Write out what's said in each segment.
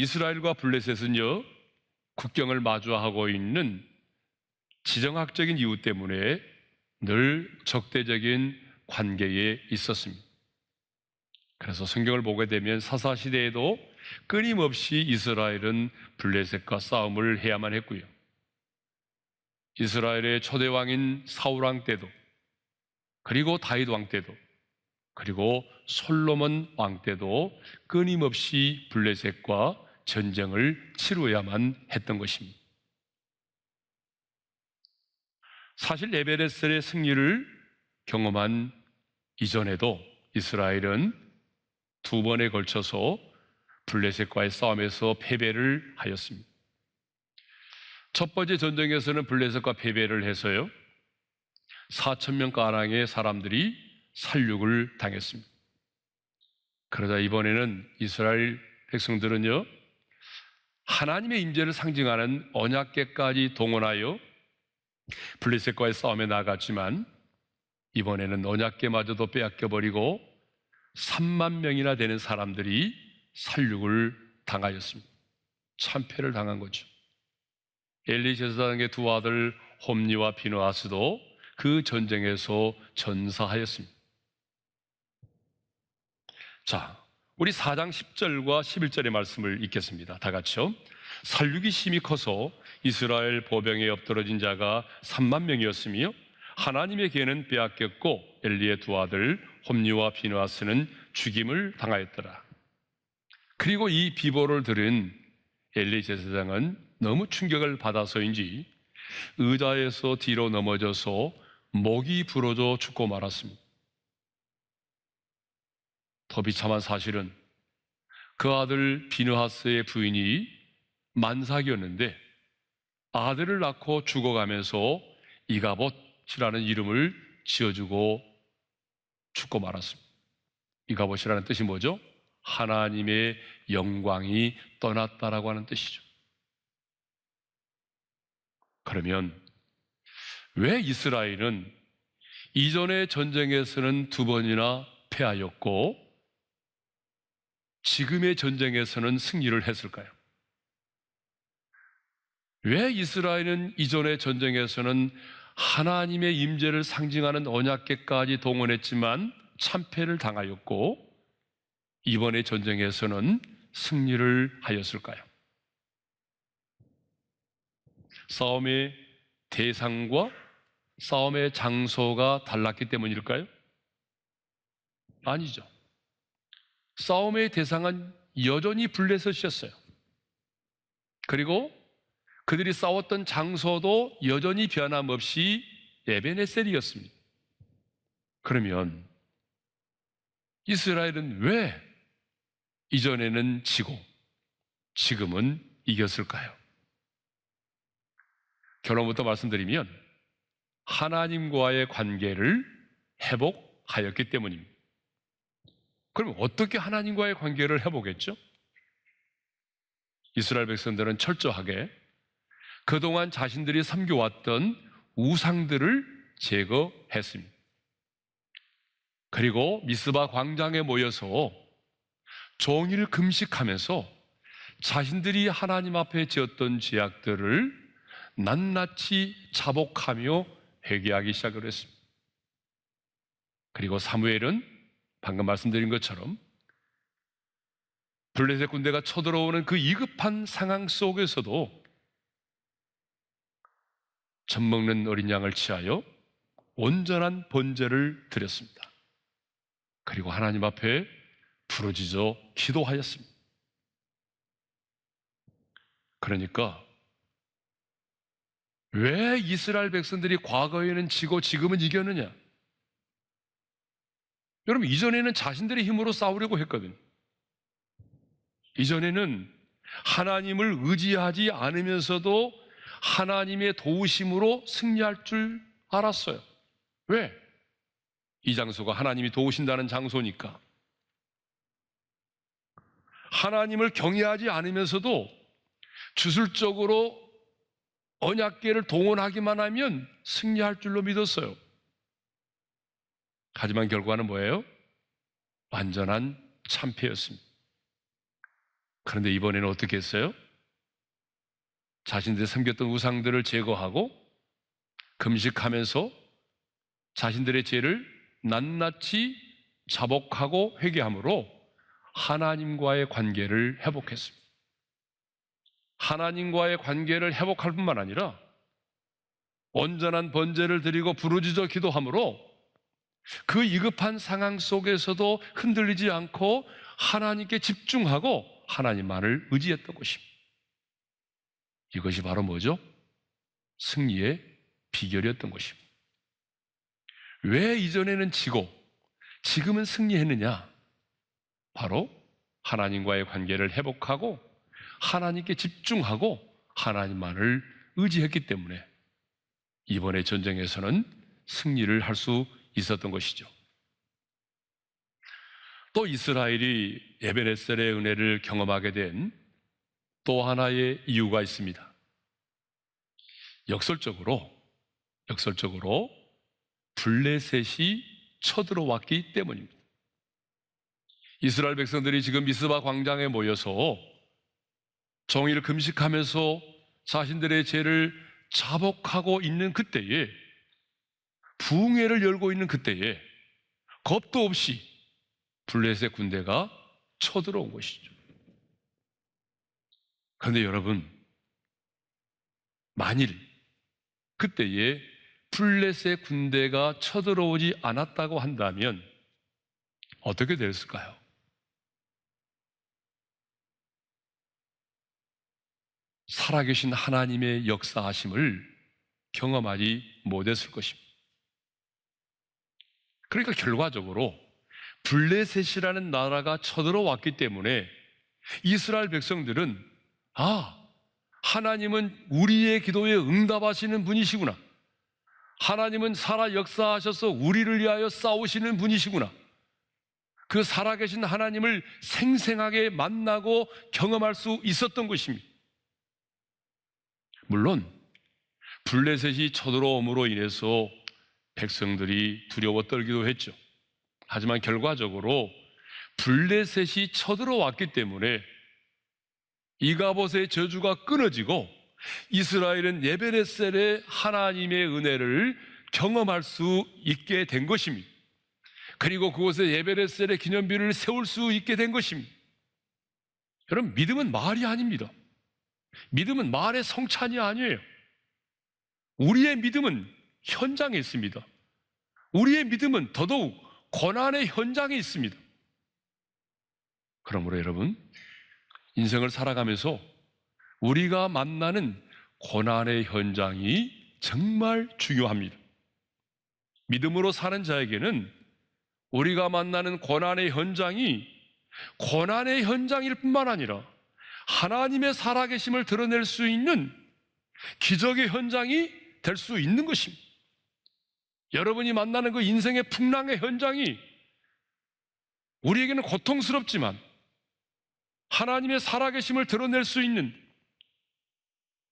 이스라엘과 블레셋은요, 국경을 마주하고 있는 지정학적인 이유 때문에 늘 적대적인 관계에 있었습니다. 그래서 성경을 보게 되면 사사시대에도 끊임없이 이스라엘은 블레셋과 싸움을 해야만 했고요. 이스라엘의 초대왕인 사울왕 때도, 그리고 다윗 왕 때도, 그리고 솔로몬 왕 때도 끊임없이 블레셋과 전쟁을 치루어야만 했던 것입니다. 사실 에베레셀의 승리를 경험한 이전에도 이스라엘은 두 번에 걸쳐서 블레셋과의 싸움에서 패배를 하였습니다. 첫 번째 전쟁에서는 블레셋과 패배를 해서요, 4,000명 가량의 사람들이 살육을 당했습니다. 그러자 이번에는 이스라엘 백성들은요, 하나님의 임재를 상징하는 언약궤까지 동원하여 블레셋과의 싸움에 나갔지만 이번에는 언약궤마저도 빼앗겨버리고 3만 명이나 되는 사람들이 살육을 당하였습니다. 참패를 당한 거죠. 엘리 제사장의 두 아들 홈니와 비느하스도 그 전쟁에서 전사하였습니다. 자, 우리 4장 10절과 11절의 말씀을 읽겠습니다. 다 같이요. 살육이 심히 커서 이스라엘 보병에 엎드러진 자가 3만 명이었으며 하나님의 계는 빼앗겼고 엘리의 두 아들 홈니와 비느하스는 죽임을 당하였더라. 그리고 이 비보를 들은 엘리 제사장은 너무 충격을 받아서인지 의자에서 뒤로 넘어져서 목이 부러져 죽고 말았습니다. 더 비참한 사실은 그 아들 비느하스의 부인이 만삭이었는데 아들을 낳고 죽어가면서 이가봇이라는 이름을 지어주고 죽고 말았습니다. 이가봇이라는 뜻이 뭐죠? 하나님의 영광이 떠났다라고 하는 뜻이죠. 그러면 왜 이스라엘은 이전의 전쟁에서는 두 번이나 패하였고 지금의 전쟁에서는 승리를 했을까요? 왜 이스라엘은 이전의 전쟁에서는 하나님의 임재를 상징하는 언약궤까지 동원했지만 참패를 당하였고 이번의 전쟁에서는 승리를 하였을까요? 싸움의 대상과 싸움의 장소가 달랐기 때문일까요? 아니죠. 싸움의 대상은 여전히 블레셋이었어요. 그리고 그들이 싸웠던 장소도 여전히 변함없이 에베네셀이었습니다. 그러면 이스라엘은 왜 이전에는 지고 지금은 이겼을까요? 결론부터 말씀드리면 하나님과의 관계를 회복하였기 때문입니다. 그럼 어떻게 하나님과의 관계를 회복했죠? 이스라엘 백성들은 철저하게 그동안 자신들이 섬겨왔던 우상들을 제거했습니다. 그리고 미스바 광장에 모여서 종일 금식하면서 자신들이 하나님 앞에 지었던 죄악들을 낱낱이 자복하며 회개하기 시작을 했습니다. 그리고 사무엘은 방금 말씀드린 것처럼 블레셋 군대가 쳐들어오는 그 위급한 상황 속에서도 젖 먹는 어린 양을 취하여 온전한 번제를 드렸습니다. 그리고 하나님 앞에 부르짖어 기도하였습니다. 그러니까 왜 이스라엘 백성들이 과거에는 지고 지금은 이겼느냐? 여러분, 이전에는 자신들의 힘으로 싸우려고 했거든요. 이전에는 하나님을 의지하지 않으면서도 하나님의 도우심으로 승리할 줄 알았어요. 왜? 이 장소가 하나님이 도우신다는 장소니까. 하나님을 경외하지 않으면서도 주술적으로 언약궤를 동원하기만 하면 승리할 줄로 믿었어요. 하지만 결과는 뭐예요? 완전한 참패였습니다. 그런데 이번에는 어떻게 했어요? 자신들이 섬겼던 우상들을 제거하고 금식하면서 자신들의 죄를 낱낱이 자복하고 회개함으로 하나님과의 관계를 회복했습니다. 하나님과의 관계를 회복할 뿐만 아니라 온전한 번제를 드리고 부르짖어 기도함으로 그 위급한 상황 속에서도 흔들리지 않고 하나님께 집중하고 하나님만을 의지했던 것입니다. 이것이 바로 뭐죠? 승리의 비결이었던 것입니다. 왜 이전에는 지고 지금은 승리했느냐? 바로 하나님과의 관계를 회복하고 하나님께 집중하고 하나님만을 의지했기 때문에 이번의 전쟁에서는 승리를 할 수 있었던 것이죠. 또 이스라엘이 에베네셀의 은혜를 경험하게 된 또 하나의 이유가 있습니다. 역설적으로 블레셋이 쳐들어왔기 때문입니다. 이스라엘 백성들이 지금 미스바 광장에 모여서 종일 금식하면서 자신들의 죄를 자복하고 있는 그때에, 부흥회를 열고 있는 그때에 겁도 없이 블레셋 군대가 쳐들어온 것이죠. 그런데 여러분, 만일 그때에 블레셋 군대가 쳐들어오지 않았다고 한다면 어떻게 됐을까요? 살아계신 하나님의 역사하심을 경험하지 못했을 것입니다. 그러니까 결과적으로 블레셋이라는 나라가 쳐들어왔기 때문에 이스라엘 백성들은 하나님은 우리의 기도에 응답하시는 분이시구나, 하나님은 살아 역사하셔서 우리를 위하여 싸우시는 분이시구나, 그 살아계신 하나님을 생생하게 만나고 경험할 수 있었던 것입니다. 물론 블레셋이 쳐들어옴으로 인해서 백성들이 두려워 떨기도 했죠. 하지만 결과적으로 블레셋이 쳐들어왔기 때문에 이가봇의 저주가 끊어지고 이스라엘은 에베네셀의 하나님의 은혜를 경험할 수 있게 된 것입니다. 그리고 그곳에 에베네셀의 기념비를 세울 수 있게 된 것입니다. 여러분, 믿음은 말이 아닙니다. 믿음은 말의 성찬이 아니에요. 우리의 믿음은 현장에 있습니다. 우리의 믿음은 더더욱 고난의 현장에 있습니다. 그러므로 여러분, 인생을 살아가면서 우리가 만나는 고난의 현장이 정말 중요합니다. 믿음으로 사는 자에게는 우리가 만나는 고난의 현장이 고난의 현장일 뿐만 아니라 하나님의 살아계심을 드러낼 수 있는 기적의 현장이 될 수 있는 것입니다. 여러분이 만나는 그 인생의 풍랑의 현장이 우리에게는 고통스럽지만 하나님의 살아계심을 드러낼 수 있는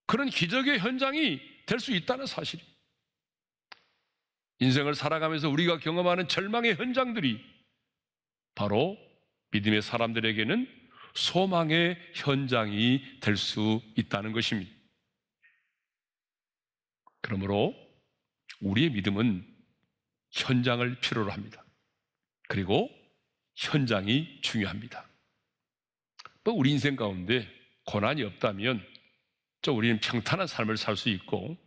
그런 기적의 현장이 될 수 있다는 사실입니다. 인생을 살아가면서 우리가 경험하는 절망의 현장들이 바로 믿음의 사람들에게는 소망의 현장이 될 수 있다는 것입니다. 그러므로 우리의 믿음은 현장을 필요로 합니다. 그리고 현장이 중요합니다. 또 우리 인생 가운데 고난이 없다면 우리는 평탄한 삶을 살 수 있고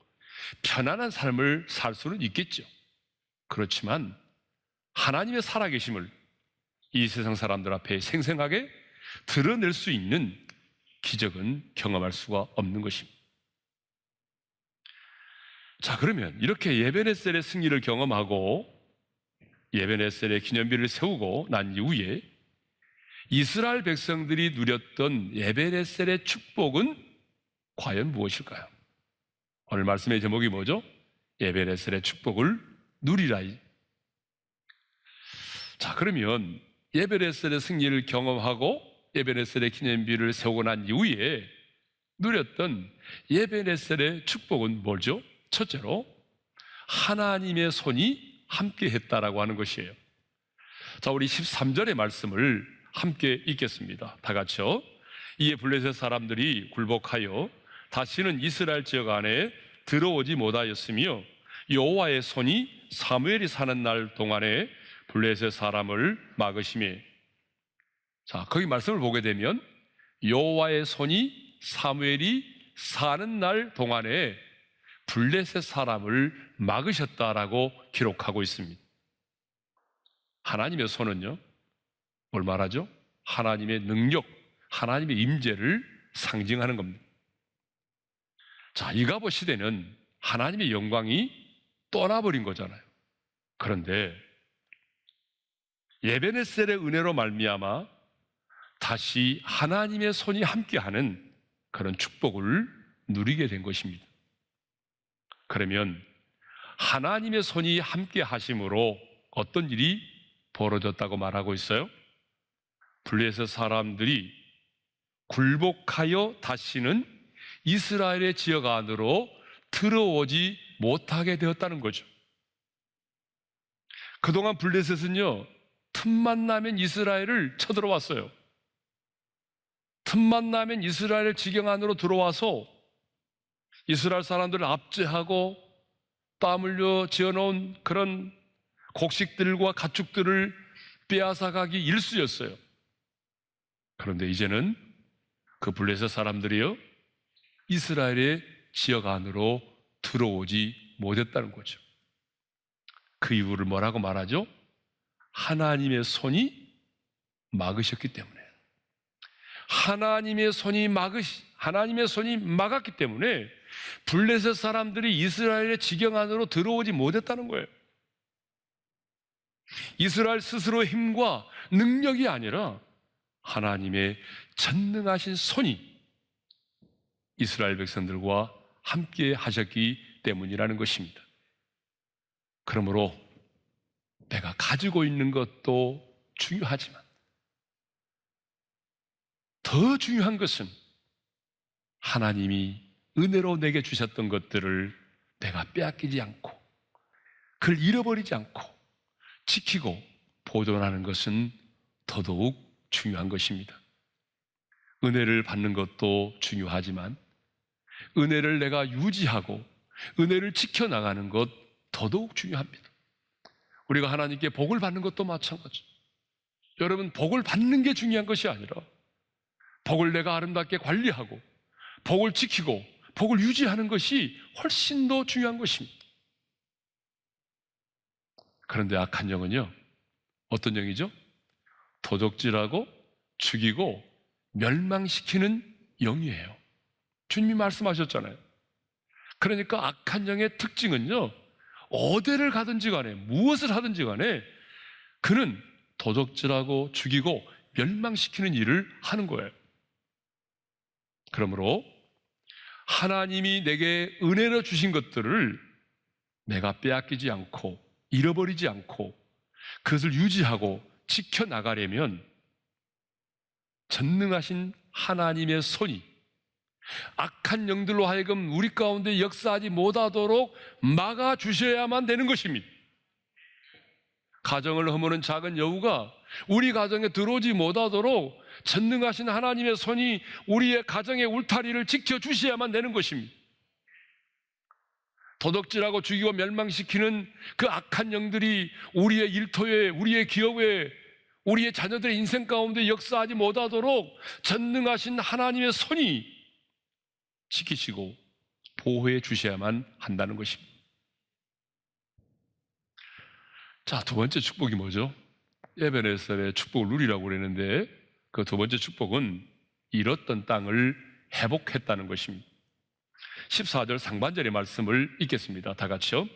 편안한 삶을 살 수는 있겠죠. 그렇지만 하나님의 살아계심을 이 세상 사람들 앞에 생생하게 드러낼 수 있는 기적은 경험할 수가 없는 것입니다. 자, 그러면 이렇게 에베네셀의 승리를 경험하고 에베네셀의 기념비를 세우고 난 이후에 이스라엘 백성들이 누렸던 에베네셀의 축복은 과연 무엇일까요? 오늘 말씀의 제목이 뭐죠? 에베네셀의 축복을 누리라. 자, 그러면 에베네셀의 승리를 경험하고 에베네셀의 기념비를 세우고 난 이후에 누렸던 에베네셀의 축복은 뭐죠? 첫째로 하나님의 손이 함께 했다라고 하는 것이에요. 자, 우리 13절의 말씀을 함께 읽겠습니다. 다 같이요. 이에 블레셋 사람들이 굴복하여 다시는 이스라엘 지역 안에 들어오지 못하였으며 여호와의 손이 사무엘이 사는 날 동안에 블레셋 사람을 막으시매. 자, 거기 말씀을 보게 되면 여호와의 손이 사무엘이 사는 날 동안에 블레셋 사람을 막으셨다라고 기록하고 있습니다. 하나님의 손은요, 뭘 말하죠? 하나님의 능력, 하나님의 임재를 상징하는 겁니다. 자, 이가봇 시대는 하나님의 영광이 떠나버린 거잖아요. 그런데 에베네셀의 은혜로 말미암아 다시 하나님의 손이 함께하는 그런 축복을 누리게 된 것입니다. 그러면 하나님의 손이 함께 하심으로 어떤 일이 벌어졌다고 말하고 있어요? 블레셋 사람들이 굴복하여 다시는 이스라엘의 지역 안으로 들어오지 못하게 되었다는 거죠. 그동안 블레셋은요, 틈만 나면 이스라엘을 쳐들어왔어요. 틈만 나면 이스라엘 지경 안으로 들어와서 이스라엘 사람들을 압제하고 땀 흘려 지어놓은 그런 곡식들과 가축들을 빼앗아가기 일쑤였어요. 그런데 이제는 그 블레셋 사람들이요, 이스라엘의 지역 안으로 들어오지 못했다는 거죠. 그 이유를 뭐라고 말하죠? 하나님의 손이 막으셨기 때문에. 하나님의 손이 막았기 때문에 블레셋 사람들이 이스라엘의 지경 안으로 들어오지 못했다는 거예요. 이스라엘 스스로의 힘과 능력이 아니라 하나님의 전능하신 손이 이스라엘 백성들과 함께 하셨기 때문이라는 것입니다. 그러므로 내가 가지고 있는 것도 중요하지만 더 중요한 것은 하나님이 은혜로 내게 주셨던 것들을 내가 빼앗기지 않고 그걸 잃어버리지 않고 지키고 보존하는 것은 더더욱 중요한 것입니다. 은혜를 받는 것도 중요하지만 은혜를 내가 유지하고 은혜를 지켜나가는 것 더더욱 중요합니다. 우리가 하나님께 복을 받는 것도 마찬가지. 여러분, 복을 받는 게 중요한 것이 아니라 복을 내가 아름답게 관리하고 복을 지키고 복을 유지하는 것이 훨씬 더 중요한 것입니다. 그런데 악한 영은요, 어떤 영이죠? 도적질하고 죽이고 멸망시키는 영이에요. 주님이 말씀하셨잖아요. 그러니까 악한 영의 특징은요, 어디를 가든지 간에 무엇을 하든지 간에 그는 도적질하고 죽이고 멸망시키는 일을 하는 거예요. 그러므로 하나님이 내게 은혜로 주신 것들을 내가 빼앗기지 않고 잃어버리지 않고 그것을 유지하고 지켜나가려면 전능하신 하나님의 손이 악한 영들로 하여금 우리 가운데 역사하지 못하도록 막아주셔야만 되는 것입니다. 가정을 허무는 작은 여우가 우리 가정에 들어오지 못하도록 전능하신 하나님의 손이 우리의 가정의 울타리를 지켜주셔야만 되는 것입니다. 도둑질하고 죽이고 멸망시키는 그 악한 영들이 우리의 일터에, 우리의 기업에, 우리의 자녀들의 인생 가운데 역사하지 못하도록 전능하신 하나님의 손이 지키시고 보호해 주셔야만 한다는 것입니다. 자, 두 번째 축복이 뭐죠? 에베네셀의 축복을 누리라고 그랬는데 그 두 번째 축복은 잃었던 땅을 회복했다는 것입니다. 14절 상반절의 말씀을 읽겠습니다. 다 같이요.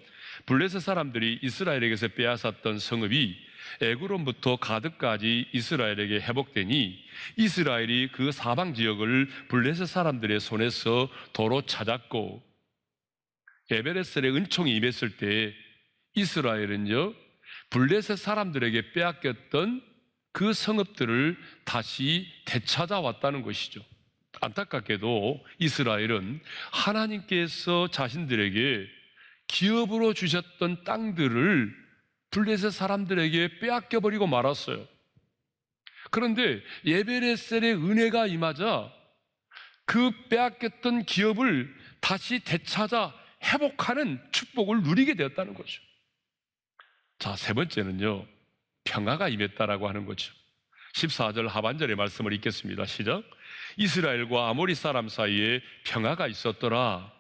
블레셋 사람들이 이스라엘에게서 빼앗았던 성읍이 에그론부터 가드까지 이스라엘에게 회복되니 이스라엘이 그 사방 지역을 블레셋 사람들의 손에서 도로 찾았고, 에베네셀의 은총이 임했을 때 이스라엘은요, 블레셋 사람들에게 빼앗겼던 그 성읍들을 다시 되찾아왔다는 것이죠. 안타깝게도 이스라엘은 하나님께서 자신들에게 기업으로 주셨던 땅들을 블레셋 사람들에게 빼앗겨버리고 말았어요. 그런데 에베레셀의 은혜가 임하자 그 빼앗겼던 기업을 다시 되찾아 회복하는 축복을 누리게 되었다는 거죠. 자, 세 번째는요, 평화가 임했다라고 하는 거죠. 14절 하반절의 말씀을 읽겠습니다. 시작. 이스라엘과 아모리 사람 사이에 평화가 있었더라.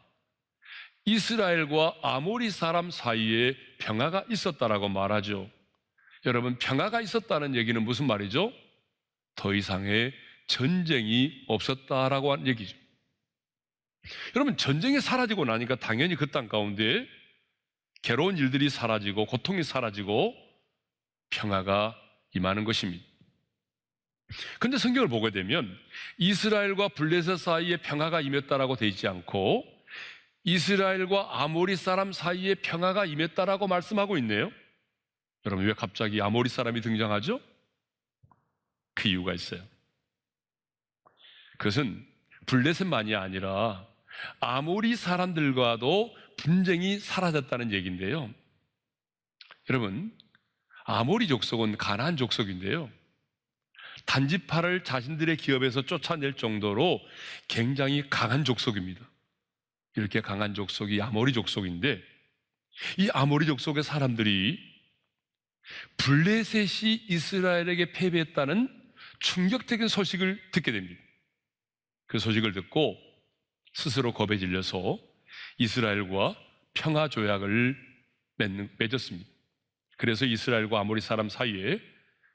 이스라엘과 아모리 사람 사이에 평화가 있었다라고 말하죠. 여러분, 평화가 있었다는 얘기는 무슨 말이죠? 더 이상의 전쟁이 없었다라고 하는 얘기죠. 여러분, 전쟁이 사라지고 나니까 당연히 그 땅 가운데 괴로운 일들이 사라지고 고통이 사라지고 평화가 임하는 것입니다. 그런데 성경을 보게 되면 이스라엘과 블레셋 사이에 평화가 임했다라고 되어 있지 않고 이스라엘과 아모리 사람 사이에 평화가 임했다라고 말씀하고 있네요. 여러분, 왜 갑자기 아모리 사람이 등장하죠? 그 이유가 있어요. 그것은 블레셋만이 아니라 아모리 사람들과도 분쟁이 사라졌다는 얘기인데요. 여러분, 아모리 족속은 가나안 족속인데요, 단지파를 자신들의 기업에서 쫓아낼 정도로 굉장히 강한 족속입니다. 이렇게 강한 족속이 아모리 족속인데, 이 아모리 족속의 사람들이 블레셋이 이스라엘에게 패배했다는 충격적인 소식을 듣게 됩니다. 그 소식을 듣고 스스로 겁에 질려서 이스라엘과 평화 조약을 맺었습니다. 그래서 이스라엘과 아모리 사람 사이에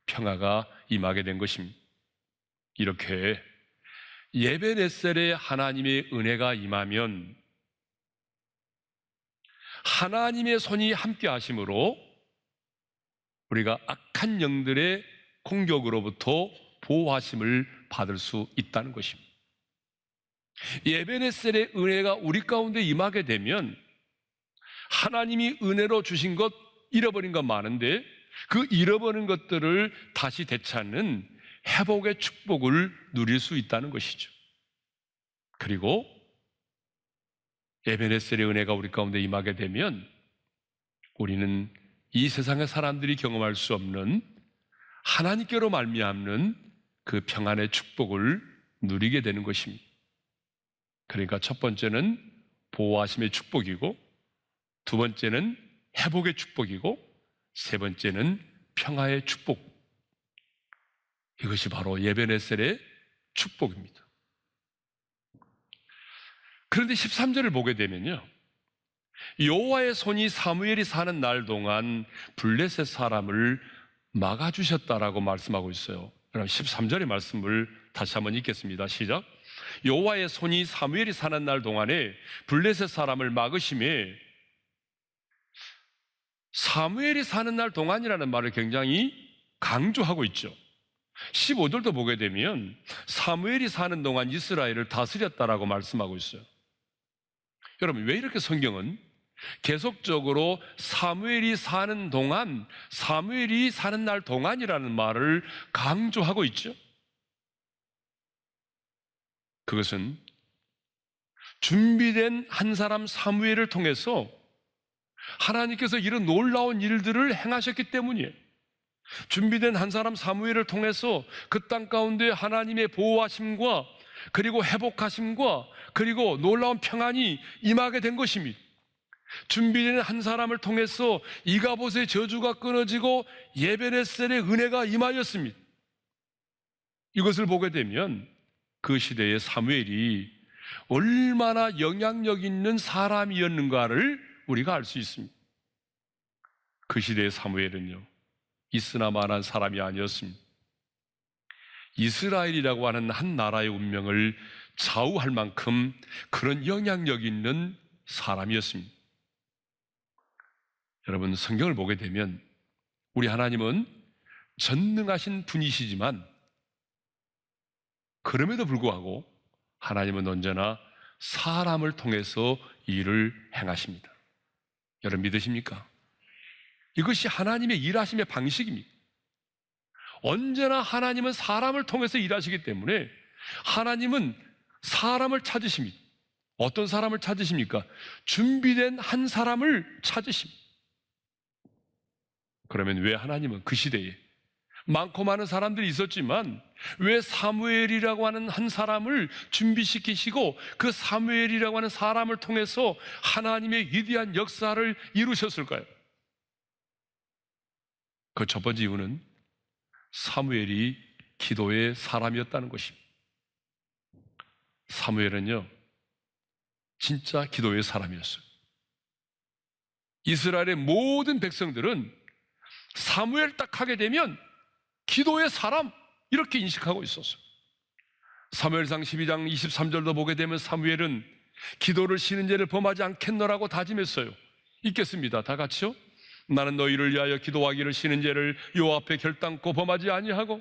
평화가 임하게 된 것입니다. 이렇게 에베네셀에 하나님의 은혜가 임하면 하나님의 손이 함께 하심으로 우리가 악한 영들의 공격으로부터 보호하심을 받을 수 있다는 것입니다. 에베네셀의 은혜가 우리 가운데 임하게 되면 하나님이 은혜로 주신 것, 잃어버린 것 많은데 그 잃어버린 것들을 다시 되찾는 회복의 축복을 누릴 수 있다는 것이죠. 그리고 에베네셀의 은혜가 우리 가운데 임하게 되면 우리는 이 세상의 사람들이 경험할 수 없는 하나님께로 말미암는 그 평안의 축복을 누리게 되는 것입니다. 그러니까 첫 번째는 보호하심의 축복이고, 두 번째는 회복의 축복이고, 세 번째는 평화의 축복. 이것이 바로 에베네셀의 축복입니다. 그런데 13절을 보게 되면요, 여호와의 손이 사무엘이 사는 날 동안 블레셋 사람을 막아주셨다라고 말씀하고 있어요. 그럼 13절의 말씀을 다시 한번 읽겠습니다. 시작. 여호와의 손이 사무엘이 사는 날 동안에 블레셋 사람을 막으심에, 사무엘이 사는 날 동안이라는 말을 굉장히 강조하고 있죠. 15절도 보게 되면 사무엘이 사는 동안 이스라엘을 다스렸다라고 말씀하고 있어요. 여러분, 왜 이렇게 성경은 계속적으로 사무엘이 사는 동안, 사무엘이 사는 날 동안이라는 말을 강조하고 있죠? 그것은 준비된 한 사람 사무엘을 통해서 하나님께서 이런 놀라운 일들을 행하셨기 때문이에요. 준비된 한 사람 사무엘을 통해서 그 땅 가운데 하나님의 보호하심과 그리고 회복하심과 그리고 놀라운 평안이 임하게 된 것입니다. 준비된 한 사람을 통해서 이가봇의 저주가 끊어지고 에베네셀의 은혜가 임하였습니다. 이것을 보게 되면 그 시대의 사무엘이 얼마나 영향력 있는 사람이었는가를 우리가 알 수 있습니다. 그 시대의 사무엘은요, 있으나 마나한 사람이 아니었습니다. 이스라엘이라고 하는 한 나라의 운명을 좌우할 만큼 그런 영향력 있는 사람이었습니다. 여러분, 성경을 보게 되면 우리 하나님은 전능하신 분이시지만 그럼에도 불구하고 하나님은 언제나 사람을 통해서 일을 행하십니다. 여러분, 믿으십니까? 이것이 하나님의 일하심의 방식입니다. 언제나 하나님은 사람을 통해서 일하시기 때문에 하나님은 사람을 찾으십니다. 어떤 사람을 찾으십니까? 준비된 한 사람을 찾으십니다. 그러면 왜 하나님은 그 시대에 많고 많은 사람들이 있었지만 왜 사무엘이라고 하는 한 사람을 준비시키시고 그 사무엘이라고 하는 사람을 통해서 하나님의 위대한 역사를 이루셨을까요? 그 첫 번째 이유는 사무엘이 기도의 사람이었다는 것입니다. 사무엘은요, 진짜 기도의 사람이었어요. 이스라엘의 모든 백성들은 사무엘 딱 하게 되면 기도의 사람, 이렇게 인식하고 있었어요. 사무엘상 12장 23절도 보게 되면 사무엘은 기도를 쉬는 죄를 범하지 않겠노라고 다짐했어요. 읽겠습니다. 다 같이요. 나는 너희를 위하여 기도하기를 쉬는 죄를 여호와 앞에 결단코 범하지 아니하고.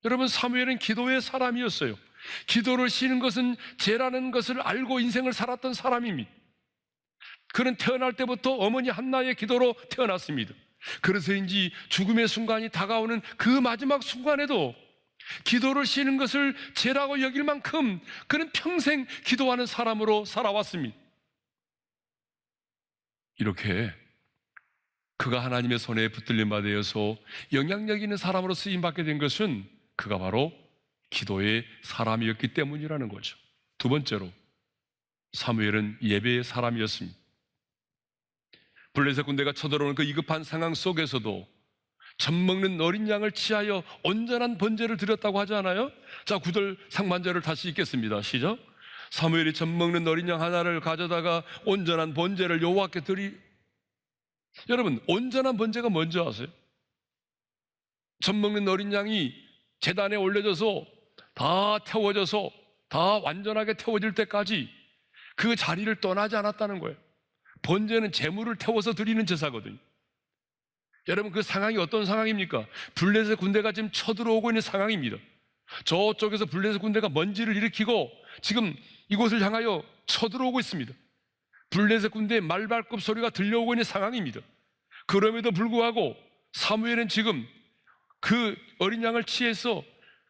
여러분, 사무엘은 기도의 사람이었어요. 기도를 쉬는 것은 죄라는 것을 알고 인생을 살았던 사람입니다. 그는 태어날 때부터 어머니 한나의 기도로 태어났습니다. 그래서인지 죽음의 순간이 다가오는 그 마지막 순간에도 기도를 쉬는 것을 죄라고 여길 만큼 그는 평생 기도하는 사람으로 살아왔습니다. 이렇게 그가 하나님의 손에 붙들림 받아서 영향력 있는 사람으로 쓰임받게 된 것은 그가 바로 기도의 사람이었기 때문이라는 거죠. 두 번째로, 사무엘은 예배의 사람이었습니다. 블레셋 군대가 쳐들어오는 그 위급한 상황 속에서도 젖먹는 어린 양을 취하여 온전한 번제를 드렸다고 하지 않아요? 자, 9절 상반절을 다시 읽겠습니다. 시작. 사무엘이 젖먹는 어린 양 하나를 가져다가 온전한 번제를 여호와께 드리. 여러분, 온전한 번제가 뭔지 아세요? 젖먹는 어린 양이 제단에 올려져서 다 태워져서 다 완전하게 태워질 때까지 그 자리를 떠나지 않았다는 거예요. 번제는 제물을 태워서 드리는 제사거든요. 여러분, 그 상황이 어떤 상황입니까? 블레셋 군대가 지금 쳐들어오고 있는 상황입니다. 저쪽에서 블레셋 군대가 먼지를 일으키고 지금 이곳을 향하여 쳐들어오고 있습니다. 블레셋 군대의 말발굽 소리가 들려오고 있는 상황입니다. 그럼에도 불구하고 사무엘은 지금 그 어린 양을 취해서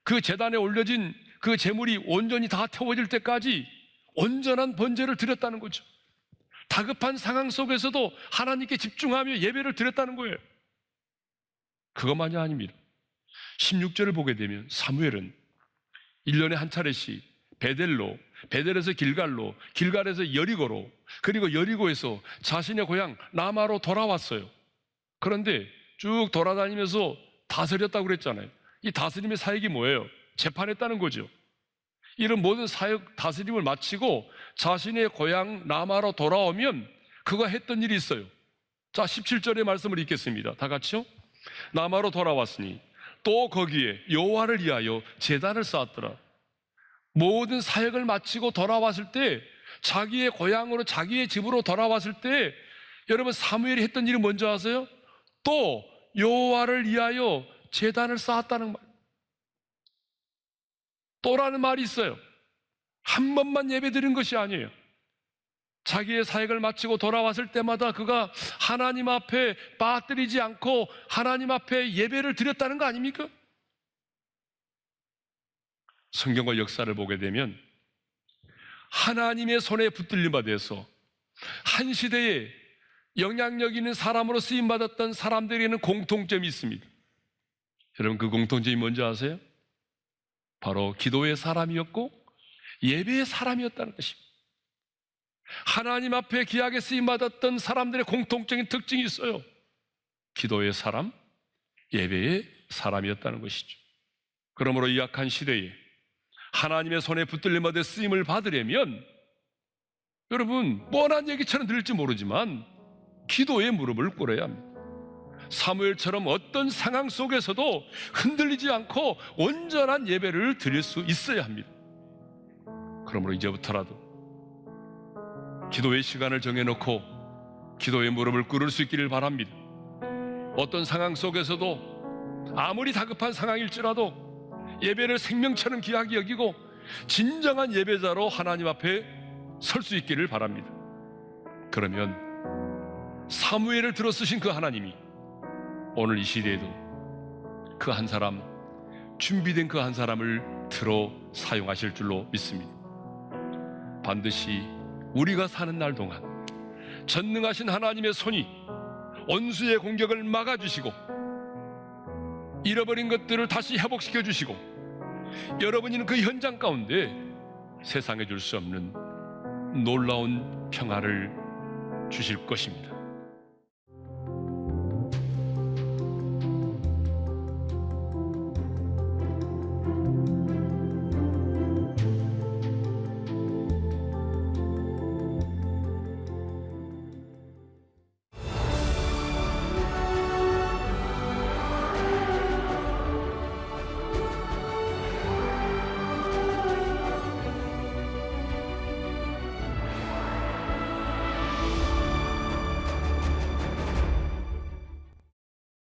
그 제단에 올려진 그 제물이 온전히 다 태워질 때까지 온전한 번제를 드렸다는 거죠. 다급한 상황 속에서도 하나님께 집중하며 예배를 드렸다는 거예요. 그것만이 아닙니다. 16절을 보게 되면 사무엘은 1년에 한 차례씩 베델로, 베델에서 길갈로, 길갈에서 여리고로, 그리고 여리고에서 자신의 고향 라마로 돌아왔어요. 그런데 쭉 돌아다니면서 다스렸다고 그랬잖아요. 이 다스림의 사역이 뭐예요? 재판했다는 거죠. 이런 모든 사역 다스림을 마치고 자신의 고향 라마로 돌아오면 그가 했던 일이 있어요. 자, 17절의 말씀을 읽겠습니다. 다 같이요. 라마로 돌아왔으니 또 거기에 여호와를 위하여 제단을 쌓았더라. 모든 사역을 마치고 돌아왔을 때, 자기의 고향으로 자기의 집으로 돌아왔을 때 여러분, 사무엘이 했던 일이 뭔지 아세요? 또 여호와를 위하여 제단을 쌓았다는 말. 또라는 말이 있어요. 한 번만 예배드린 것이 아니에요. 자기의 사역을 마치고 돌아왔을 때마다 그가 하나님 앞에 빠뜨리지 않고 하나님 앞에 예배를 드렸다는 거 아닙니까? 성경과 역사를 보게 되면 하나님의 손에 붙들림 받아서 한 시대에 영향력 있는 사람으로 쓰임받았던 사람들에게는 공통점이 있습니다. 여러분, 그 공통점이 뭔지 아세요? 바로 기도의 사람이었고 예배의 사람이었다는 것입니다. 하나님 앞에 귀하게 쓰임받았던 사람들의 공통적인 특징이 있어요. 기도의 사람, 예배의 사람이었다는 것이죠. 그러므로 이 약한 시대에 하나님의 손에 붙들림 받아 쓰임을 받으려면 여러분, 뻔한 얘기처럼 들릴지 모르지만 기도에 무릎을 꿇어야 합니다. 사무엘처럼 어떤 상황 속에서도 흔들리지 않고 온전한 예배를 드릴 수 있어야 합니다. 그러므로 이제부터라도 기도의 시간을 정해놓고 기도의 무릎을 꿇을 수 있기를 바랍니다. 어떤 상황 속에서도 아무리 다급한 상황일지라도 예배를 생명처럼 귀하게 여기고 진정한 예배자로 하나님 앞에 설 수 있기를 바랍니다. 그러면 사무엘을 들어 쓰신 그 하나님이 오늘 이 시대에도 그 한 사람, 준비된 그 한 사람을 들어 사용하실 줄로 믿습니다. 반드시 우리가 사는 날 동안 전능하신 하나님의 손이 원수의 공격을 막아주시고 잃어버린 것들을 다시 회복시켜 주시고, 여러분이는 그 현장 가운데 세상에 줄 수 없는 놀라운 평화를 주실 것입니다.